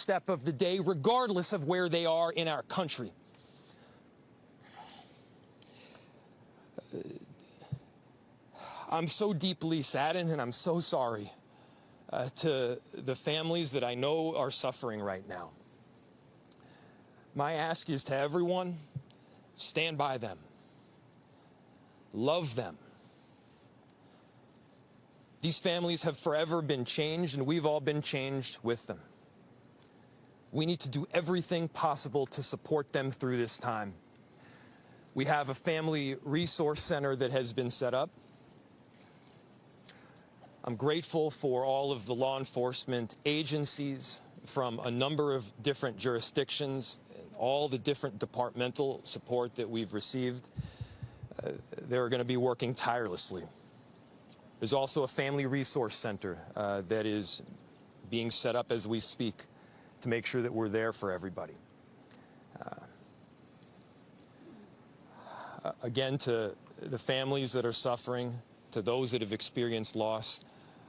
step of the day, regardless of where they are in our country. I'm so deeply saddened, and I'm so sorry to the families that I know are suffering right now. My ask is to everyone, stand by them. Love them. These families have forever been changed, and we've all been changed with them. We need to do everything possible to support them through this time. We have a family resource center that has been set up. I'm grateful for all of the law enforcement agencies from a number of different jurisdictions, and all the different departmental support that we've received. They're going to be working tirelessly. There's also a family resource center that is being set up as we speak to make sure that we're there for everybody. Again, to the families that are suffering, to those that have experienced loss,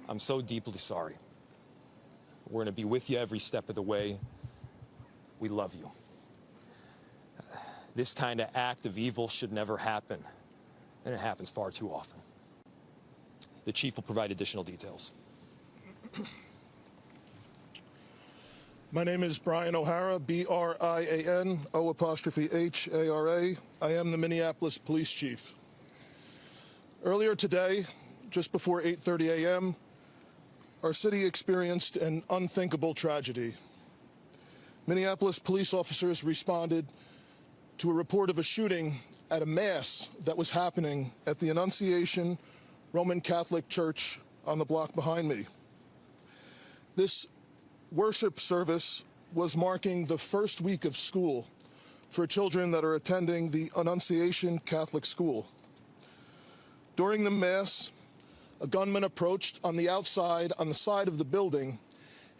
I'm so deeply sorry. We're going to be with you every step of the way. We love you. This kind of act of evil should never happen, and it happens far too often. The chief will provide additional details. My name is Brian O'Hara, B-R-I-A-N-O''H-A-R-A. I am the Minneapolis Police Chief. Earlier today, just before 8:30 a.m., our city experienced an unthinkable tragedy. Minneapolis police officers responded to a report of a shooting at a mass that was happening at the Annunciation Roman Catholic Church on the block behind me. This worship service was marking the first week of school for children that are attending the Annunciation Catholic School. During the Mass, a gunman approached on the outside, on the side of the building,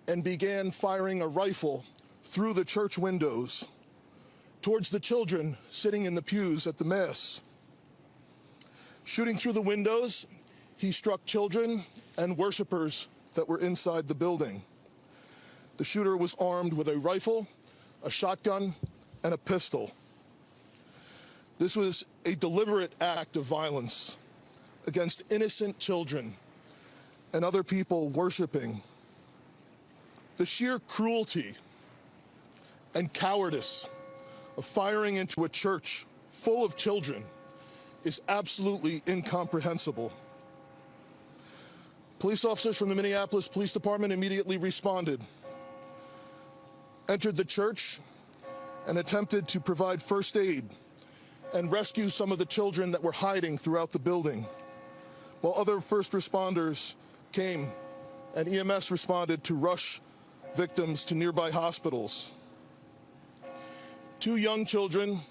and began firing a rifle through the church windows towards the children sitting in the pews at the Mass. Shooting through the windows, he struck children and worshipers that were inside the building. The shooter was armed with a rifle, a shotgun, and a pistol. This was a deliberate act of violence against innocent children and other people worshiping. The sheer cruelty and cowardice of firing into a church full of children is absolutely incomprehensible. Police officers from the Minneapolis Police Department immediately responded, entered the church, and attempted to provide first aid and rescue some of the children that were hiding throughout the building, while other first responders came and EMS responded to rush victims to nearby hospitals. 2 young children,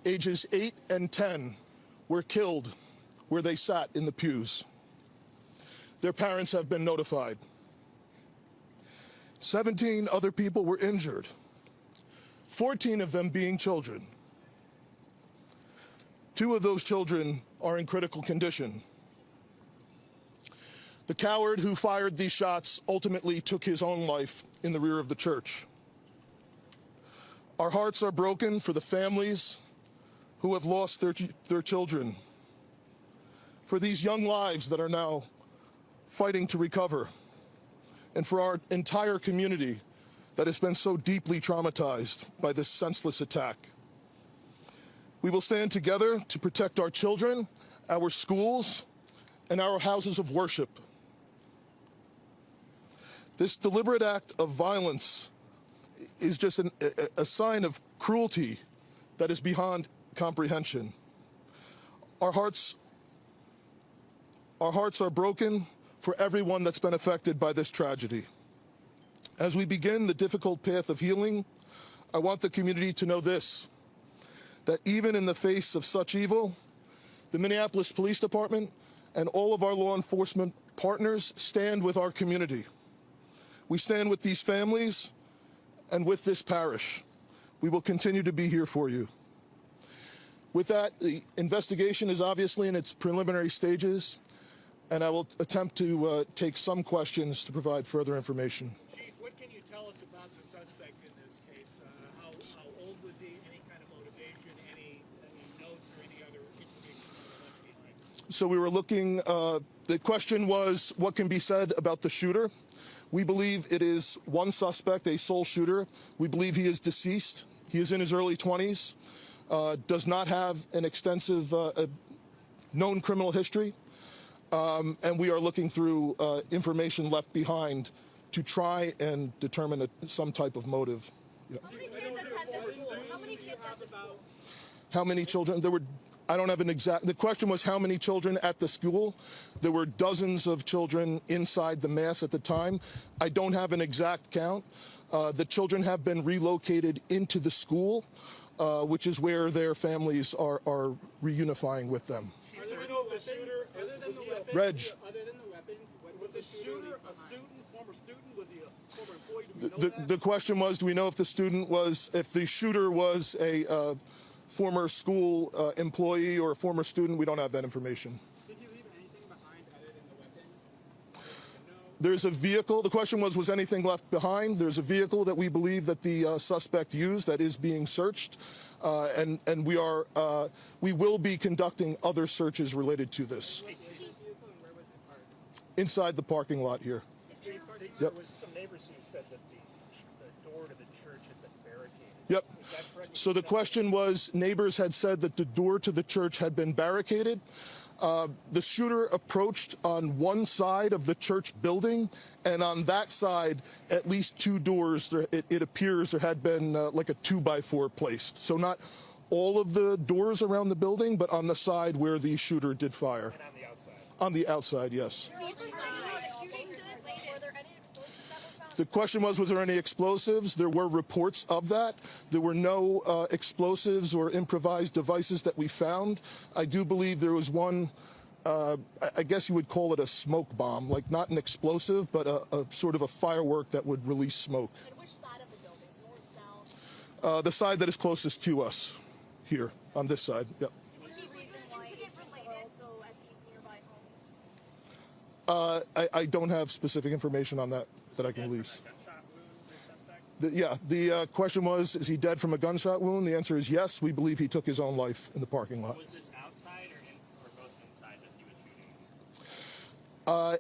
ages 8 and 10, were killed where they sat in the pews. Their parents have been notified. 17 other people were injured, 14 of them being children. 2 of those children are in critical condition. The coward who fired these shots ultimately took his own life in the rear of the church. Our hearts are broken for the families who have lost their children, for these young lives that are now fighting to recover, and for our entire community that has been so deeply traumatized by this senseless attack. We will stand together to protect our children, our schools, and our houses of worship. This deliberate act of violence is just a sign of cruelty that is beyond comprehension. Our hearts are broken for everyone that's been affected by this tragedy. As we begin the difficult path of healing, I want the community to know this, that even in the face of such evil, the Minneapolis Police Department and all of our law enforcement partners stand with our community. We stand with these families and with this parish. We will continue to be here for you. With that, the investigation is obviously in its preliminary stages, and I will attempt to take some questions to provide further information. Chief, what can you tell us about the suspect suspect in this case? How old was he? Any kind of motivation? Any notes or any other information that were left behind? So we were looking, the question was, what can be said about the shooter? We believe it is one suspect, a sole shooter. We believe he is deceased. He is in his early 20s, does not have an extensive known criminal history, and we are looking through information left behind to try and determine some type of motive. Yeah. How many kids attend this school? How many kids at the school? How many children? There were, I don't have an exact, the question was how many children at the school. There were dozens of children inside the mass at the time. I don't have an exact count. The children have been relocated into the school, which is where their families are reunifying with them. Do we know if the shooter, other than the weapons, Reg. other than the weapons, was the shooter a student, former student? Was he a former employee? Do we know that? The question was, do we know if the student was, if the shooter was a former school employee or a former student? We don't have that information. Did you leave anything behind other than the weapons? There's a vehicle. The question was anything left behind? There's a vehicle that we believe that the suspect used that is being searched, and we will be conducting other searches related to this. Inside the parking lot here. Yep. There was some neighbors who said that the door to the church had been barricaded. Yep. Is that correct? So the question was, neighbors had said that the door to the church had been barricaded. The shooter approached on one side of the church building, and on that side, at least two doors, it appears there had been like a 2x4 placed. So not all of the doors around the building, but on the side where the shooter did fire. And on the outside. On the outside, yes. Were there any explosives that were found? The question was there any explosives? There were reports of that. There were no explosives or improvised devices that we found. I do believe there was one, I guess you would call it a smoke bomb, like not an explosive, but a sort of a firework that would release smoke. And which side of the building? North, south? The side that is closest to us, here, on this side. Yep. Was the reason why it was also at these nearby homes? I don't have specific information on that I can release. Gunshot wound, the suspect? Yeah, the question was, is he dead from a gunshot wound? The answer is yes. We believe he took his own life in the parking lot. Was this outside or both inside that he was shooting?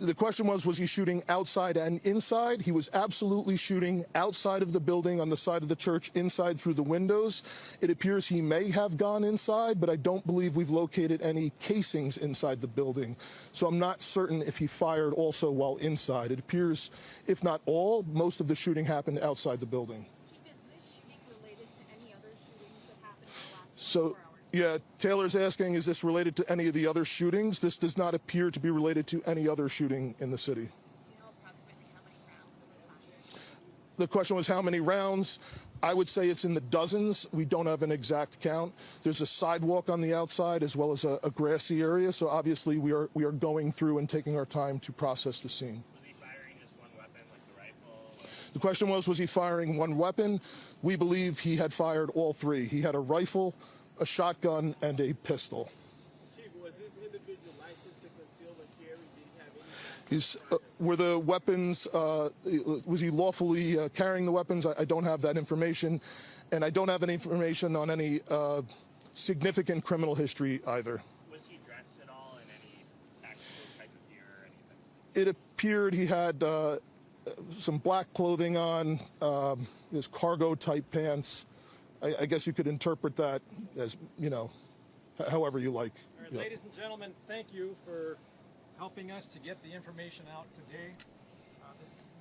The question was he shooting outside and inside? He was absolutely shooting outside of the building on the side of the church, inside through the windows. It appears he may have gone inside, but I don't believe we've located any casings inside the building. So I'm not certain if he fired also while inside. It appears, if not all, most of the shooting happened outside the building. Chief, is this shooting related to any other shootings that happened in the last So, 24 hours? yeah, Taylor's asking, is this related to any of the other shootings? This does not appear to be related to any other shooting in the city. Do you know approximately how many rounds were fired? The question was how many rounds? I would say it's in the dozens. We don't have an exact count. There's a sidewalk on the outside as well as a grassy area. So obviously we are going through and taking our time to process the scene. Was he firing just one weapon, like the rifle? The question was he firing one weapon? We believe he had fired all three. He had a rifle, a shotgun, and a pistol. Chief, was this individual licensed to conceal and carry? Did he have any? Were the weapons, was he lawfully carrying the weapons? I don't have that information. And I don't have any information on any significant criminal history either. Was he dressed at all in any tactical type of gear or anything? It appeared he had some black clothing on, his cargo type pants. I guess you could interpret that as, you know, however you like. All right, Yeah. ladies and gentlemen, thank you for helping us to get the information out today.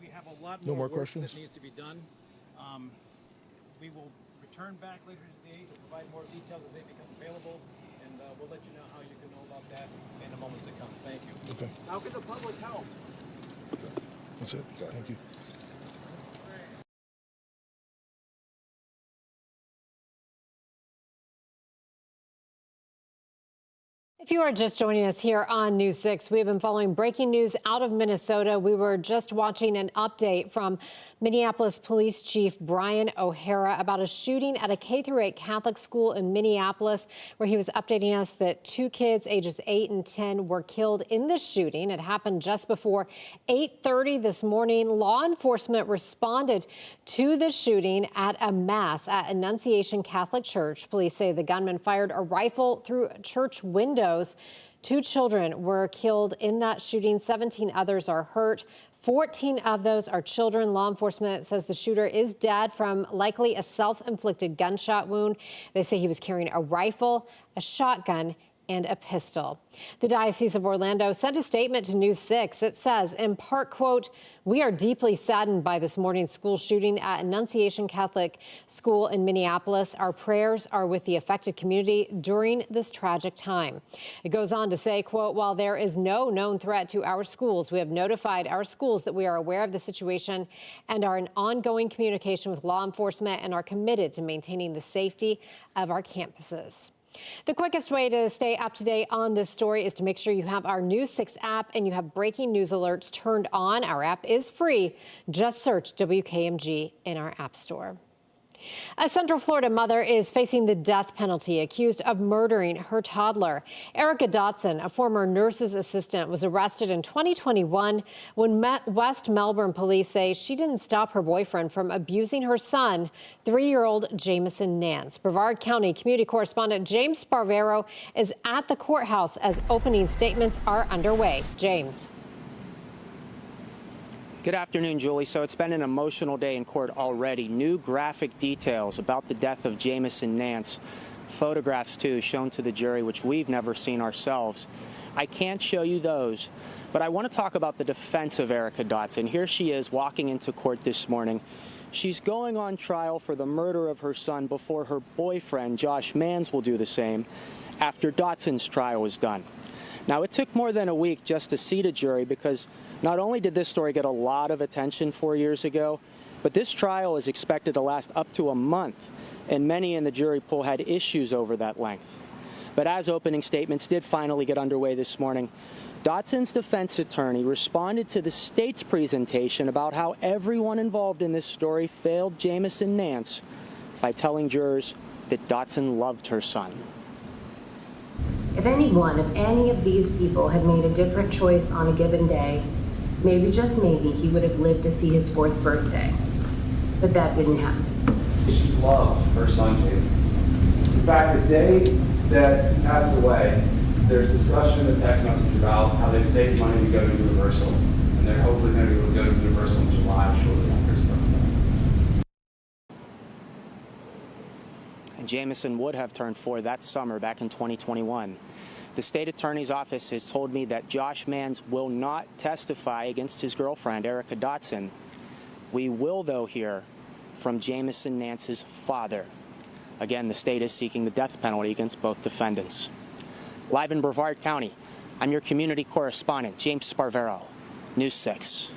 We have a lot No more more work questions? that needs to be done. We will return back later today to provide more details as they become available, and we'll let you know how you can know about that in the moments to come. Thank you. Okay, How can the public help? that's it. Thank you. If you are just joining us here on News 6, we have been following breaking news out of Minnesota. We were just watching an update from Minneapolis Police Chief Brian O'Hara about a shooting at a K-8 Catholic school in Minneapolis, where he was updating us that 2 kids ages 8 and 10 were killed in this shooting. It happened just before 8:30 this morning. Law enforcement responded to the shooting at a mass at Annunciation Catholic Church. Police say the gunman fired a rifle through church windows. 2 children were killed in that shooting. 17 others are hurt. 14 of those are children. Law enforcement says the shooter is dead from likely a self-inflicted gunshot wound. They say he was carrying a rifle, a shotgun, and a pistol. The Diocese of Orlando sent a statement to News 6. It says, in part, quote, "We are deeply saddened by this morning's school shooting at Annunciation Catholic School in Minneapolis. Our prayers are with the affected community during this tragic time." It goes on to say, quote, "While there is no known threat to our schools, we have notified our schools that we are aware of the situation and are in ongoing communication with law enforcement and are committed to maintaining the safety of our campuses." The quickest way to stay up to date on this story is to make sure you have our News 6 app and you have breaking news alerts turned on. Our app is free. Just search WKMG in our app store. A Central Florida mother is facing the death penalty, accused of murdering her toddler. Erica Dotson, a former nurse's assistant, was arrested in 2021 when West Melbourne police say she didn't stop her boyfriend from abusing her son, 3-year-old Jamison Nance. Brevard County community correspondent James Sparvero is at the courthouse as opening statements are underway. James. Good afternoon, Julie. So it's been an emotional day in court already. New graphic details about the death of Jamison Nance. Photographs, too, shown to the jury, which we've never seen ourselves. I can't show you those, but I want to talk about the defense of Erica Dotson. Here she is walking into court this morning. She's going on trial for the murder of her son before her boyfriend, Josh Mans, will do the same after Dotson's trial is done. Now, it took more than a week just to seat a jury because not only did this story get a lot of attention 4 years ago, but this trial is expected to last up to a month, and many in the jury pool had issues over that length. But as opening statements did finally get underway this morning, Dotson's defense attorney responded to the state's presentation about how everyone involved in this story failed Jamison Nance by telling jurors that Dotson loved her son. If any of these people had made a different choice on a given day, maybe, just maybe, he would have lived to see his 4th birthday. But that didn't happen. She loved her son, Jason. In fact, the day that he passed away, there's discussion in the text message about how they've saved money to go to Universal, and they're hopefully going to be able to go to Universal in July, shortly after his birthday. And Jamison would have turned 4 that summer back in 2021. The state attorney's office has told me that Josh Mans will not testify against his girlfriend, Erica Dotson. We will, though, hear from Jamison Nance's father. Again, the state is seeking the death penalty against both defendants. Live in Brevard County, I'm your community correspondent, James Sparvero, News 6.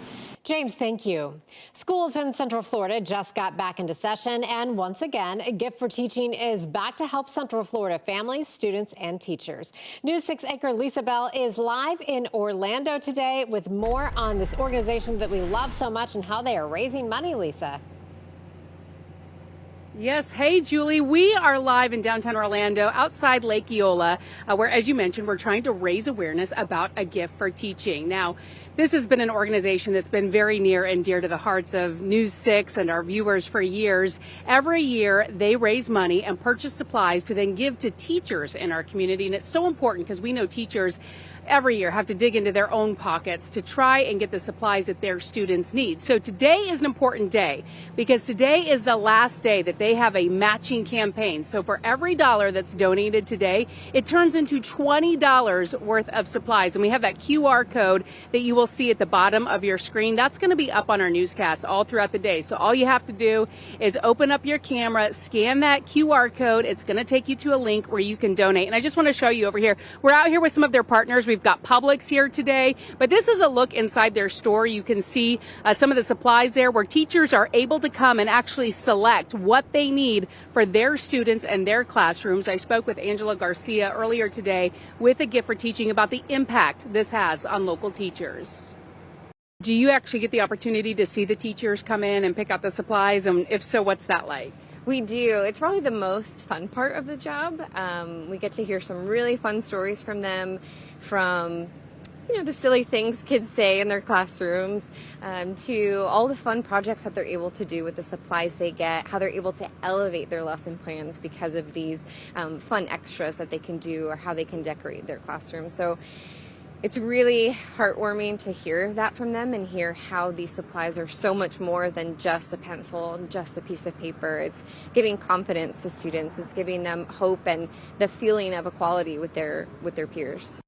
James, thank you. Schools in Central Florida just got back into session, and once again, A Gift for Teaching is back to help Central Florida families, students, and teachers. News 6 anchor Lisa Bell is live in Orlando today with more on this organization that we love so much and how they are raising money, Lisa. Yes. Hey, Julie. We are live in downtown Orlando outside Lake Eola, where, as you mentioned, we're trying to raise awareness about A Gift for Teaching. Now, this has been an organization that's been very near and dear to the hearts of News 6 and our viewers for years. Every year, they raise money and purchase supplies to then give to teachers in our community. And it's so important because we know teachers every year have to dig into their own pockets to try and get the supplies that their students need. So today is an important day because today is the last day that they have a matching campaign. So for every dollar that's donated today, it turns into $20 worth of supplies. And we have that QR code that you will see at the bottom of your screen. That's going to be up on our newscast all throughout the day. So all you have to do is open up your camera, scan that QR code. It's going to take you to a link where you can donate. And I just want to show you over here. We're out here with some of their partners. We've got Publix here today, but this is a look inside their store. You can see some of the supplies there where teachers are able to come and actually select what they need for their students and their classrooms. I spoke with Angela Garcia earlier today with A Gift for Teaching about the impact this has on local teachers. Do you actually get the opportunity to see the teachers come in and pick out the supplies? And if so, what's that like? We do. It's probably the most fun part of the job. We get to hear some really fun stories from them, from the silly things kids say in their classrooms, to all the fun projects that they're able to do with the supplies they get, how they're able to elevate their lesson plans because of these fun extras that they can do, or how they can decorate their classroom. So it's really heartwarming to hear that from them and hear how these supplies are so much more than just a pencil and just a piece of paper. It's giving confidence to students. It's giving them hope and the feeling of equality with their peers.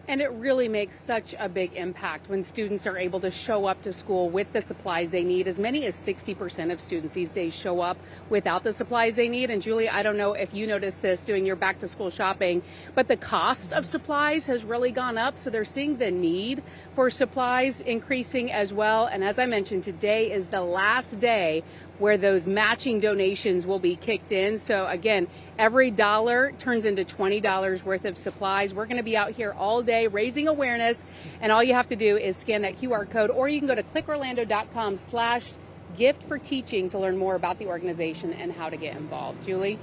And it really makes such a big impact when students are able to show up to school with the supplies they need. As many as 60% of students these days show up without the supplies they need. And Julie, I don't know if you noticed this doing your back to school shopping, but the cost of supplies has really gone up. So they're seeing the need for supplies increasing as well. And as I mentioned, today is the last day where those matching donations will be kicked in. So again, every dollar turns into $20 worth of supplies. We're going to be out here all day raising awareness, and all you have to do is scan that QR code, or you can go to clickorlando.com/gift-for-teaching to learn more about the organization and how to get involved. Julie?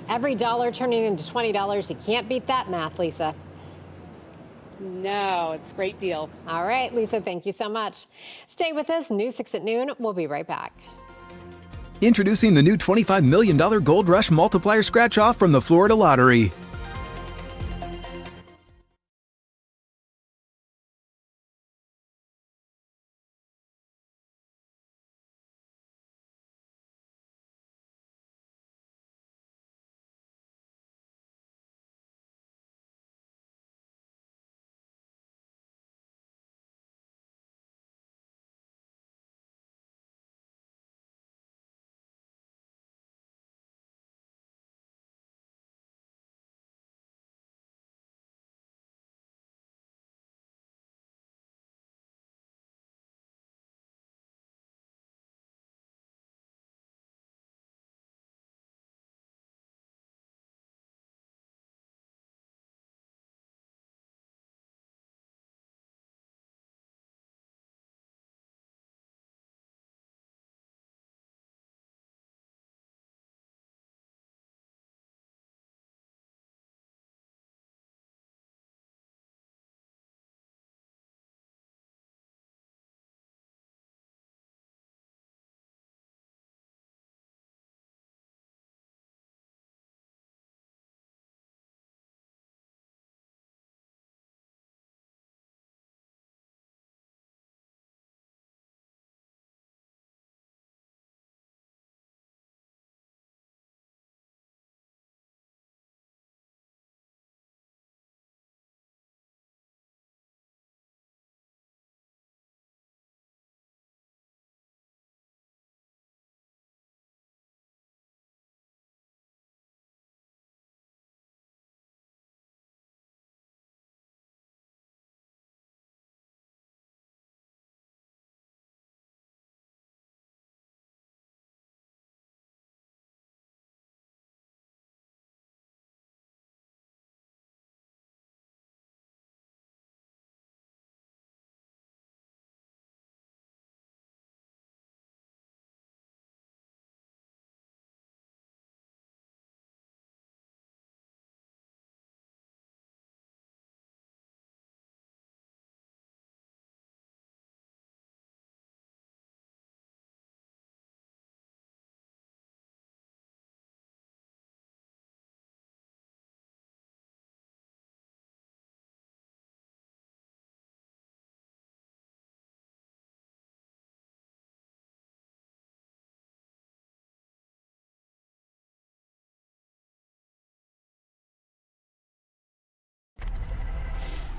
Every dollar turning into $20. You can't beat that math, Lisa. No, it's a great deal. All right, Lisa, thank you so much. Stay with us. News 6 at noon. We'll be right back. Introducing the new $25 million Gold Rush Multiplier Scratch-Off from the Florida Lottery.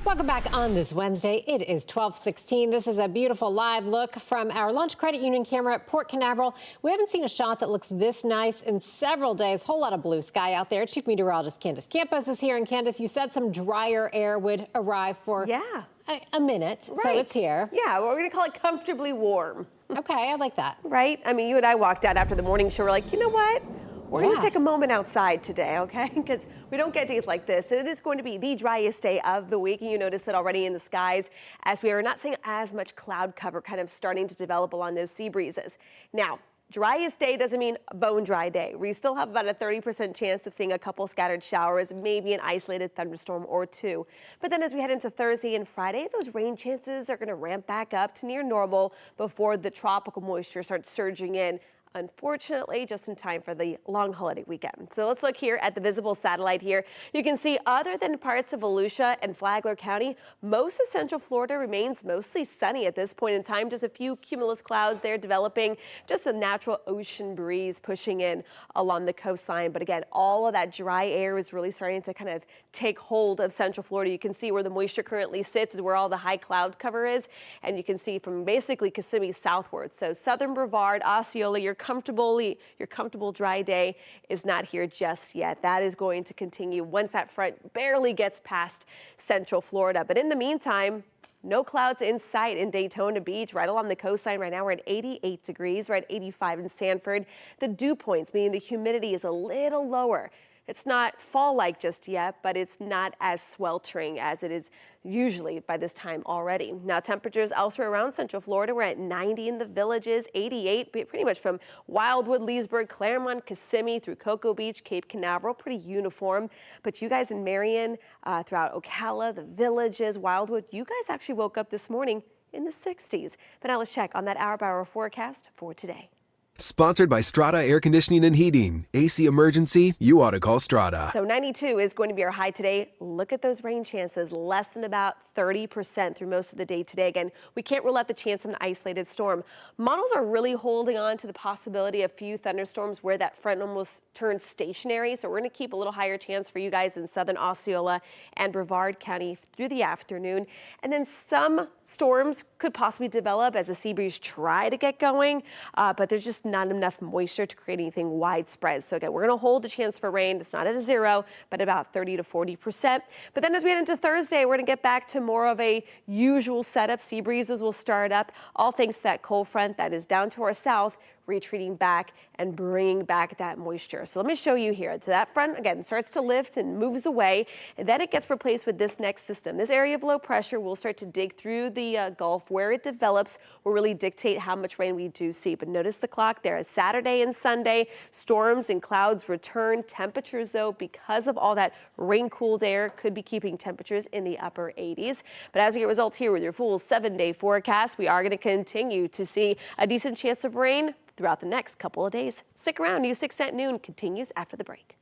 Welcome back on this Wednesday. It is 12:16. This is a beautiful live look from our Lunch Credit Union camera at Port Canaveral. We haven't seen a shot that looks this nice in several days. Whole lot of blue sky out there. Chief Meteorologist Candace Campos is here. And Candace, you said some drier air would arrive for a minute. Right. So it's here. Yeah, we're going to call it comfortably warm. Okay, I like that. Right? I mean, you and I walked out after the morning show. We're like, you know what? We're going to take a moment outside today, okay? Because we don't get days like this. It is going to be the driest day of the week. And you notice it already in the skies as we are not seeing as much cloud cover kind of starting to develop along those sea breezes. Now, driest day doesn't mean a bone dry day. We still have about a 30% chance of seeing a couple scattered showers, maybe an isolated thunderstorm or two. But then as we head into Thursday and Friday, those rain chances are going to ramp back up to near normal before the tropical moisture starts surging in. Unfortunately, just in time for the long holiday weekend. So let's look here at the visible satellite here. You can see other than parts of Volusia and Flagler County, most of Central Florida remains mostly sunny at this point in time. Just a few cumulus clouds there developing, just the natural ocean breeze pushing in along the coastline. But again, all of that dry air is really starting to kind of take hold of Central Florida. You can see where the moisture currently sits is where all the high cloud cover is. And you can see from basically Kissimmee southward. So southern Brevard, Osceola, your comfortable dry day is not here just yet. That is going to continue once that front barely gets past Central Florida. But in the meantime, no clouds in sight in Daytona Beach, right along the coastline. Right now we're at 88 degrees. We're at 85 in Sanford. The dew points, meaning the humidity is a little lower. It's not fall-like just yet, but it's not as sweltering as it is usually by this time already. Now, temperatures elsewhere around Central Florida, we're at 90 in the Villages, 88, pretty much from Wildwood, Leesburg, Claremont, Kissimmee through Cocoa Beach, Cape Canaveral, pretty uniform. But you guys in Marion, throughout Ocala, the Villages, Wildwood, you guys actually woke up this morning in the 60s. But now let's check on that hour-by-hour forecast for today. Sponsored by Strata Air Conditioning and Heating. AC emergency, you ought to call Strata. So 92 is going to be our high today. Look at those rain chances, less than about 30% through most of the day today. Again, we can't rule out the chance of an isolated storm. Models are really holding on to the possibility of a few thunderstorms where that front almost turns stationary. So we're going to keep a little higher chance for you guys in southern Osceola and Brevard County through the afternoon. And then some storms could possibly develop as the sea breeze try to get going, but there's just not enough moisture to create anything widespread. So again, we're going to hold a chance for rain. It's not at a 0, but about 30 to 40%. But then as we head into Thursday, we're going to get back to more of a usual setup. Sea breezes will start up, all thanks to that cold front that is down to our south, retreating back and bringing back that moisture. So let me show you here. So that front, again, starts to lift and moves away, and then it gets replaced with this next system. This area of low pressure will start to dig through the Gulf. Where it develops will really dictate how much rain we do see. But notice the clock there. It's Saturday and Sunday. Storms and clouds return. Temperatures, though, because of all that rain-cooled air, could be keeping temperatures in the upper 80s. But as we get results here with your full 7-day forecast, we are going to continue to see a decent chance of rain throughout the next couple of days. Stick around. News 6 at noon continues after the break.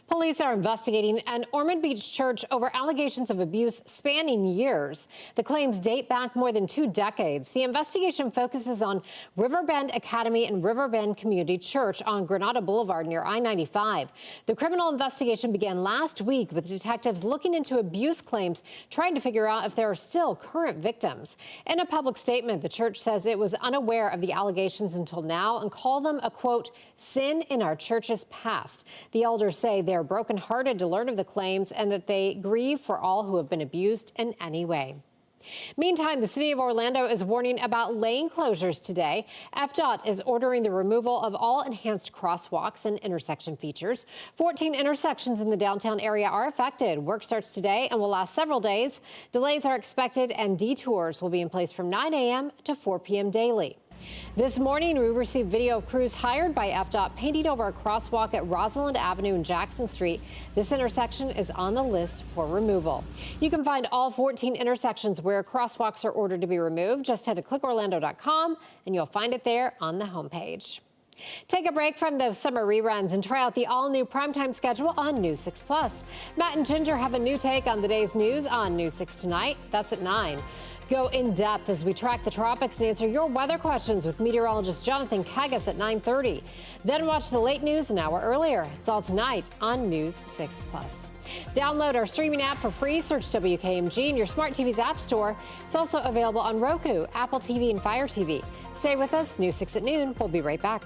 Police are investigating an Ormond Beach church over allegations of abuse spanning years. The claims date back more than 2 decades. The investigation focuses on Riverbend Academy and Riverbend Community Church on Granada Boulevard near I-95. The criminal investigation began last week with detectives looking into abuse claims, trying to figure out if there are still current victims. In a public statement, the church says it was unaware of the allegations until now and called them a, quote, sin in our church's past. The elders say they're brokenhearted to learn of the claims and that they grieve for all who have been abused in any way. Meantime, the city of Orlando is warning about lane closures today. FDOT is ordering the removal of all enhanced crosswalks and intersection features. 14 intersections in the downtown area are affected. Work starts today and will last several days. Delays are expected and detours will be in place from 9 a.m. to 4 p.m. daily. This morning, we received video of crews hired by FDOT painting over a crosswalk at Rosalind Avenue and Jackson Street. This intersection is on the list for removal. You can find all 14 intersections where crosswalks are ordered to be removed. Just head to clickorlando.com and you'll find it there on the homepage. Take a break from those summer reruns and try out the all-new primetime schedule on News 6 Plus. Matt and Ginger have a new take on the day's news on News 6 tonight. That's at 9. Go in depth as we track the tropics and answer your weather questions with meteorologist Jonathan Kagas at 9:30. Then watch the late news an hour earlier. It's all tonight on News 6 Plus. Download our streaming app for free. Search WKMG in your smart TV's app store. It's also available on Roku, Apple TV, and Fire TV. Stay with us. News 6 at noon. We'll be right back.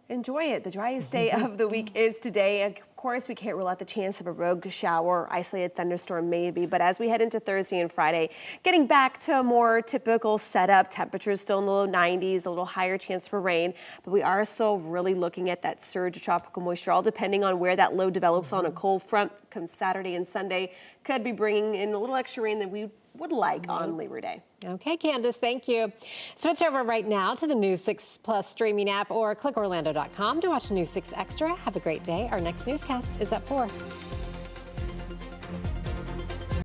Enjoy it. The driest day of the week is today. Of course, we can't rule out the chance of a rogue shower, isolated thunderstorm maybe, but as we head into Thursday and Friday, getting back to a more typical setup, temperatures still in the low 90s, a little higher chance for rain, but we are still really looking at that surge of tropical moisture, all depending on where that low develops on a cold front come Saturday and Sunday. Could be bringing in a little extra rain than we would like on Labor Day. Okay, Candace, thank you. Switch over right now to the News 6 Plus streaming app or clickorlando.com to watch News 6 Extra. Have a great day. Our next newscast is at 4.